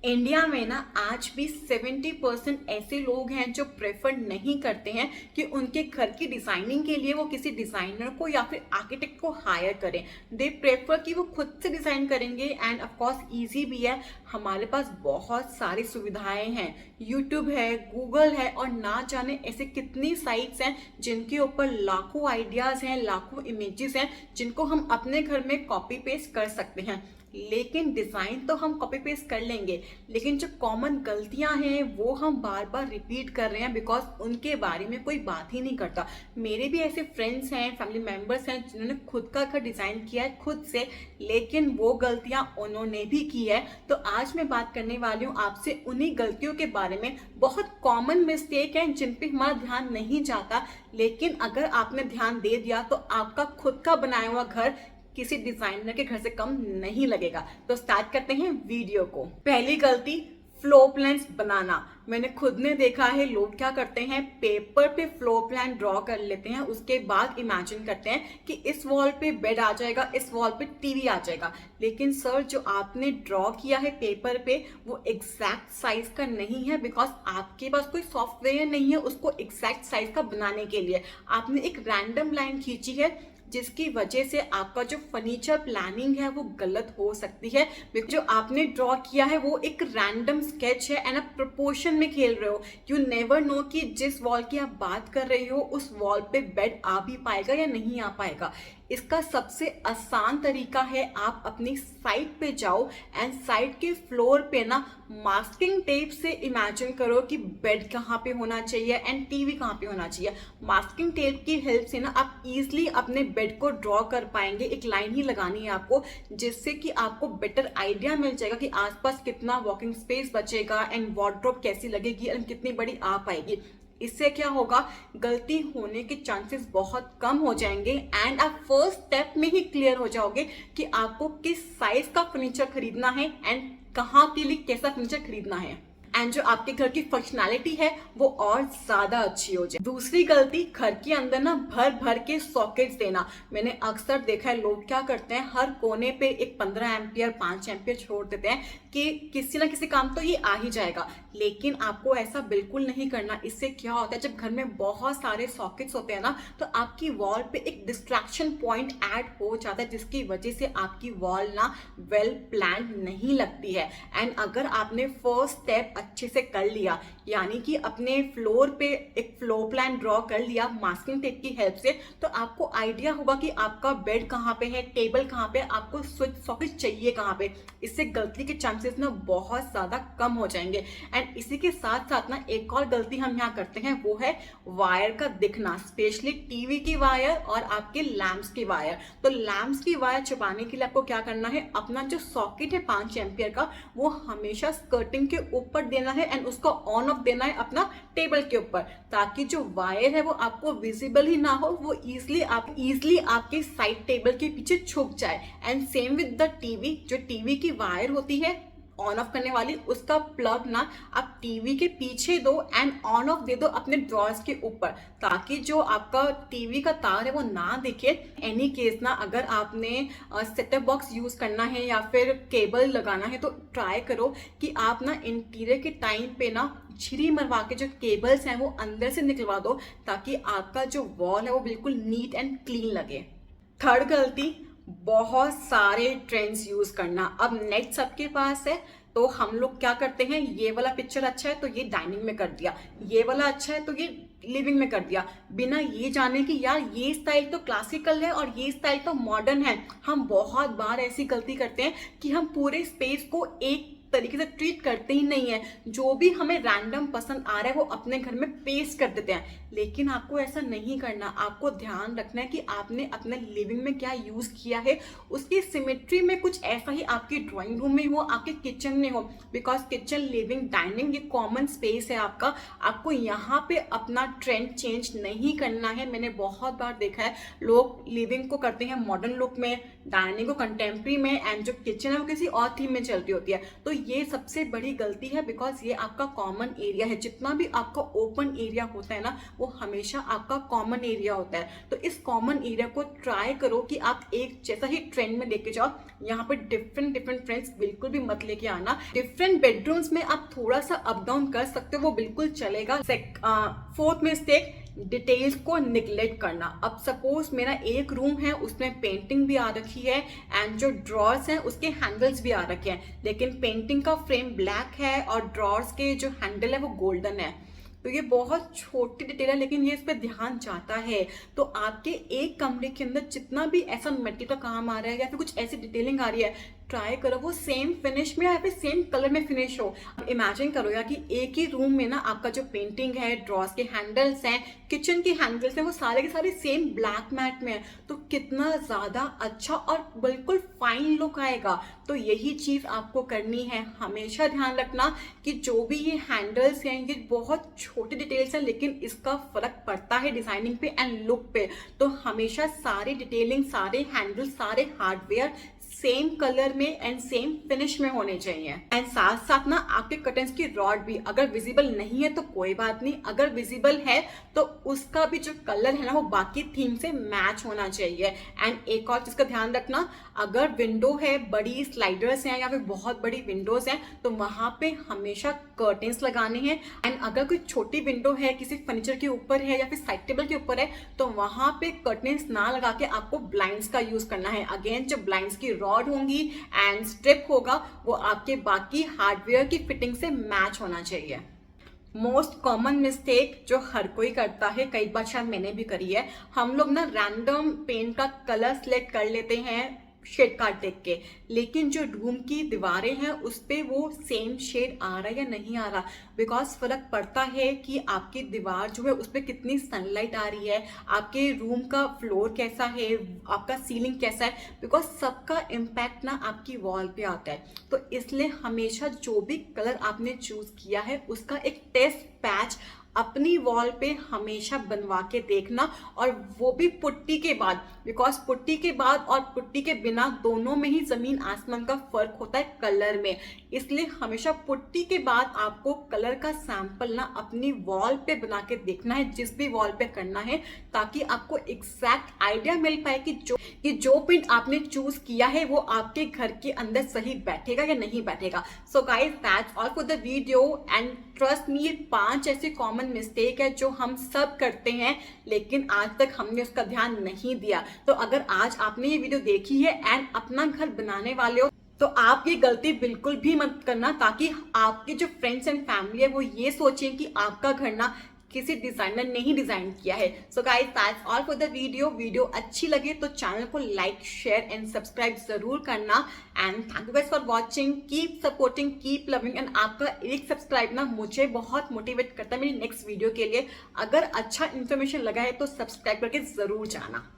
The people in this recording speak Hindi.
इंडिया में ना आज भी 70% ऐसे लोग हैं जो प्रेफर नहीं करते हैं कि उनके घर की डिजाइनिंग के लिए वो किसी डिजाइनर को या फिर आर्किटेक्ट को हायर करें। दे प्रेफर कि वो खुद से डिजाइन करेंगे एंड ऑफ कोर्स इजी भी है। हमारे पास बहुत सारी सुविधाएं हैं, यूट्यूब है, गूगल है और ना जाने ऐसे कितनी साइट्स हैं जिनके ऊपर लाखों आइडियाज हैं, लाखों इमेजेस हैं जिनको हम अपने घर में कॉपी पेस्ट कर सकते हैं। लेकिन डिजाइन तो हम कॉपी पेस्ट कर लेंगे, लेकिन जो कॉमन गलतियां हैं वो हम बार बार रिपीट कर रहे हैं बिकॉज उनके बारे में कोई बात ही नहीं करता। मेरे भी ऐसे फ्रेंड्स हैं, फैमिली मेंबर्स हैं जिन्होंने खुद का घर डिजाइन किया है खुद से, लेकिन वो गलतियां उन्होंने भी की है। तो आज मैं बात करने वाली हूँ आपसे उन्हीं गलतियों के बारे में। बहुत कॉमन मिस्टेक है जिन पे हमारा ध्यान नहीं जाता, लेकिन अगर आपने ध्यान दे दिया तो आपका खुद का बनाया हुआ घर किसी डिजाइनर के घर से कम नहीं लगेगा। तो स्टार्ट करते हैं वीडियो को। पहली गलती, फ्लोर प्लान्स बनाना। मैंने खुद ने देखा है लोग क्या करते हैं, पेपर पे फ्लोर प्लान ड्रॉ कर लेते हैं, उसके बाद इमेजिन करते हैं कि इस वॉल पे बेड आ जाएगा, इस वॉल पे टीवी आ जाएगा। लेकिन सर, जो आपने ड्रॉ किया है पेपर पे वो एग्जैक्ट साइज का नहीं है बिकॉज आपके पास कोई सॉफ्टवेयर नहीं है उसको एग्जैक्ट साइज का बनाने के लिए। आपने एक रैंडम लाइन खींची है जिसकी वजह से आपका जो फर्नीचर प्लानिंग है वो गलत हो सकती है। जो आपने ड्रॉ किया है वो एक रैंडम स्केच है एंड आप प्रोपोर्शन में खेल रहे हो। यू नेवर नो कि जिस वॉल की आप बात कर रही हो उस वॉल पे बेड आ भी पाएगा या नहीं आ पाएगा। इसका सबसे आसान तरीका है आप अपनी साइट पे जाओ एंड साइट के फ्लोर पे ना मास्किंग टेप से इमेजिन करो कि बेड कहाँ पे होना चाहिए एंड टीवी कहाँ पे होना चाहिए। मास्किंग टेप की हेल्प से ना आप इजीली अपने बेड को ड्रॉ कर पाएंगे। एक लाइन ही लगानी है आपको जिससे कि आपको बेटर आइडिया मिल जाएगा कि आसपास कितना वॉकिंग स्पेस बचेगा एंड वार्डरोब कैसी लगेगी एंड कितनी बड़ी आ पाएगी। इससे क्या होगा, गलती होने के चांसेस बहुत कम हो जाएंगे एंड आप फर्स्ट स्टेप में ही क्लियर हो जाओगे कि आपको किस साइज का फर्नीचर खरीदना है एंड कहाँ के लिए कैसा फर्नीचर खरीदना है एंड जो आपके घर की फंक्शनैलिटी है वो और ज्यादा अच्छी हो जाए। दूसरी गलती, घर के अंदर ना भर भर के सॉकेट्स देना। मैंने अक्सर देखा है लोग क्या करते हैं, हर कोने पे एक 15 एम्पियर 5 एम्पियर छोड़ देते हैं कि किसी ना किसी काम तो ये आ ही जाएगा। लेकिन आपको ऐसा बिल्कुल नहीं करना। इससे क्या होता है, जब घर में बहुत सारे सॉकेट्स होते हैं ना तो आपकी वॉल पे एक डिस्ट्रैक्शन पॉइंट ऐड हो जाता है जिसकी वजह से आपकी वॉल ना वेल प्लान नहीं लगती है। एंड अगर आपने फर्स्ट स्टेप अच्छे से कर लिया, यानी कि अपने फ्लोर पे एक फ्लोर प्लान ड्रॉ कर लिया मास्किंग टेप की हेल्प से, तो आपको आइडिया होगा कि आपका बेड कहाँ पे है, टेबल कहाँ पे, आपको स्विच सॉकेट चाहिए कहाँ पे। इससे गलती के चांसेस ना बहुत ज्यादा कम हो जाएंगे। एंड इसी के साथ साथ ना एक और गलती हम यहाँ करते हैं वो है वायर का दिखना, स्पेशली टीवी की वायर और आपके लैंप्स की वायर। तो लैंप्स की वायर छुपाने के लिए आपको क्या करना है, अपना जो सॉकेट है 5 एम्पियर का वो हमेशा स्कर्टिंग के ऊपर देना है एंड उसको ऑन ऑफ देना है अपना टेबल के ऊपर, ताकि जो वायर है वो आपको विजिबल ही ना हो, वो इजीली आपके साइड टेबल के पीछे छुप जाए। And same with the TV, जो टीवी की वायर होती है ऑन ऑफ करने वाली, उसका प्लग ना आप टीवी के पीछे दो एंड ऑन ऑफ दे दो अपने ड्रॉर्स के ऊपर, ताकि जो आपका टीवी का तार है वो ना दिखे। एनी केस ना अगर आपने सेटअप बॉक्स यूज करना है या फिर केबल लगाना है तो ट्राई करो कि आप ना इंटीरियर के टाइम पे ना छिरी मरवा के जो केबल्स हैं वो अंदर से निकलवा दो, ताकि आपका जो वॉल है वो बिल्कुल नीट एंड क्लीन लगे। थर्ड गलती, बहुत सारे ट्रेंड्स यूज करना। अब नेट सबके पास है तो हम लोग क्या करते हैं, ये वाला पिक्चर अच्छा है तो ये डाइनिंग में कर दिया, ये वाला अच्छा है तो ये लिविंग में कर दिया, बिना ये जाने कि यार ये स्टाइल तो क्लासिकल है और ये स्टाइल तो मॉडर्न है। हम बहुत बार ऐसी गलती करते हैं कि हम पूरे स्पेस को एक तरीके से ट्रीट करते ही नहीं है, जो भी हमें रैंडम पसंद आ रहा है वो अपने घर में पेस्ट कर देते हैं। लेकिन आपको ऐसा नहीं करना। आपको ध्यान रखना है कि आपने अपने लिविंग में क्या यूज किया है, उसकी सिमेट्री में कुछ ऐसा ही आपके ड्राइंग रूम में हो, आपके किचन में हो। बिकॉज किचन, लिविंग, डाइनिंग ये कॉमन स्पेस है आपका, आपको यहाँ पे अपना ट्रेंड चेंज नहीं करना है। मैंने बहुत बार देखा है लोग लिविंग को करते हैं मॉडर्न लुक में, डाइनिंग को कंटेम्प्रेरी में एंड जो किचन है वो किसी और थीम में चल रही होती है। तो ये सबसे बड़ी गलती है, बिकॉज ये आपका कॉमन एरिया है। जितना भी आपका ओपन एरिया होता है ना, वो हमेशा आपका कॉमन एरिया होता है। तो इस कॉमन एरिया को ट्राई करो कि आप एक जैसा ही ट्रेंड में लेके जाओ। यहाँ पे डिफरेंट ट्रेंड्स बिल्कुल भी मत लेके आना। डिफरेंट बेडरूम्स में आप थोड़ा सा अप डाउन कर सकते हो, वो बिल्कुल चलेगा। फोर्थ मिस्टेक, डिटेल्स को निगलेक्ट करना। अब सपोज मेरा एक रूम है, उसमें पेंटिंग भी आ रखी है एंड जो ड्रॉर्स हैं उसके हैंडल्स भी आ रखे हैं, लेकिन पेंटिंग का फ्रेम ब्लैक है और ड्रॉर्स के जो हैंडल है वो गोल्डन है। तो ये बहुत छोटी डिटेल है, लेकिन ये इस पर ध्यान जाता है। तो आपके एक कमरे के अंदर जितना भी ऐसा मिट्टी का काम आ रहा है या फिर कुछ ऐसी डिटेलिंग आ रही है, ट्राई करो वो सेम फिनिश में या फिर सेम कलर में फिनिश हो। इमेजिन करो यार कि एक ही रूम में ना आपका जो पेंटिंग है, ड्रॉर्स के हैंडल्स हैं, किचन के हैंडल्स हैं, वो सारे के सारे सेम ब्लैक मैट में है, तो कितना ज्यादा अच्छा और बिल्कुल फाइन लुक आएगा। तो यही चीज आपको करनी है। हमेशा ध्यान रखना कि जो भी ये हैंडल्स हैं ये बहुत छोटी डिटेल्स हैं, लेकिन इसका फर्क पड़ता है डिजाइनिंग पे एंड लुक पे। तो हमेशा सारी डिटेलिंग, सारे हैंडल, सारे हार्डवेयर सेम कलर में एंड सेम फिनिश में होने चाहिए। एंड साथ साथ ना आपके कर्टन्स की रॉड भी अगर विजिबल नहीं है तो कोई बात नहीं, अगर विजिबल है तो उसका भी जो कलर है ना वो बाकी थीम से मैच होना चाहिए। एंड एक और चीज का ध्यान रखना, अगर विंडो है, बड़ी स्लाइडर्स हैं या फिर बहुत बड़ी विंडोज हैं, तो वहां पे हमेशा कर्टेन्स लगाने हैं। एंड अगर कोई छोटी विंडो है, किसी फर्नीचर के ऊपर है या फिर साइड टेबल के ऊपर है, तो वहां पे कर्टेन्स ना लगा के आपको ब्लाइंड्स का यूज करना है। अगेन जो ब्लाइंड्स की रॉड होंगी एंड स्ट्रिप होगा वो आपके बाकी हार्डवेयर की फिटिंग से मैच होना चाहिए। मोस्ट कॉमन मिस्टेक जो हर कोई करता है, कई बार शायद मैंने भी करी है, हम लोग ना रैंडम पेंट का कलर सिलेक्ट कर लेते हैं शेड कार्ड देख के, लेकिन जो रूम की दीवारें हैं उस पे वो सेम शेड आ रहा है या नहीं आ रहा। बिकॉज फर्क पड़ता है कि आपकी दीवार जो है उस पर कितनी सनलाइट आ रही है, आपके रूम का फ्लोर कैसा है, आपका सीलिंग कैसा है, बिकॉज सबका इम्पैक्ट ना आपकी वॉल पे आता है। तो इसलिए हमेशा जो भी कलर आपने चूज किया है उसका एक टेस्ट पैच अपनी वॉल पे हमेशा बनवा के देखना, और वो भी पुट्टी के बाद। बिकॉज पुट्टी के बाद और पुट्टी के बिना दोनों में ही जमीन आसमान का फर्क होता है कलर में। इसलिए हमेशा पुट्टी के बाद आपको कलर का सैंपल ना अपनी वॉल पे बना के देखना है, जिस भी वॉल पे करना है, ताकि आपको एग्जैक्ट आइडिया मिल पाए कि जो पेंट आपने चूज किया है वो आपके घर के अंदर सही बैठेगा या नहीं बैठेगा। So guys, that's all for the video and trust me, ये 5 ऐसे कॉमन मिस्टेक है जो हम सब करते हैं, लेकिन आज तक हमने उसका ध्यान नहीं दिया। तो अगर आज आपने ये वीडियो देखी है एंड अपना घर बनाने वाले हो, तो आप ये गलती बिल्कुल भी मत करना, ताकि आपके जो फ्रेंड्स एंड फैमिली है वो ये सोचें कि आपका घर ना किसी डिजाइनर ने ही डिजाइन किया है। So guys, that's all for the video अच्छी लगे तो चैनल को लाइक, शेयर एंड सब्सक्राइब जरूर करना। And thank you guys for watching, keep supporting, keep loving. And आपका एक सब्सक्राइब ना मुझे बहुत मोटिवेट करता है मेरी नेक्स्ट वीडियो के लिए। अगर अच्छा इन्फॉर्मेशन लगा है तो सब्सक्राइब करके जरूर जाना।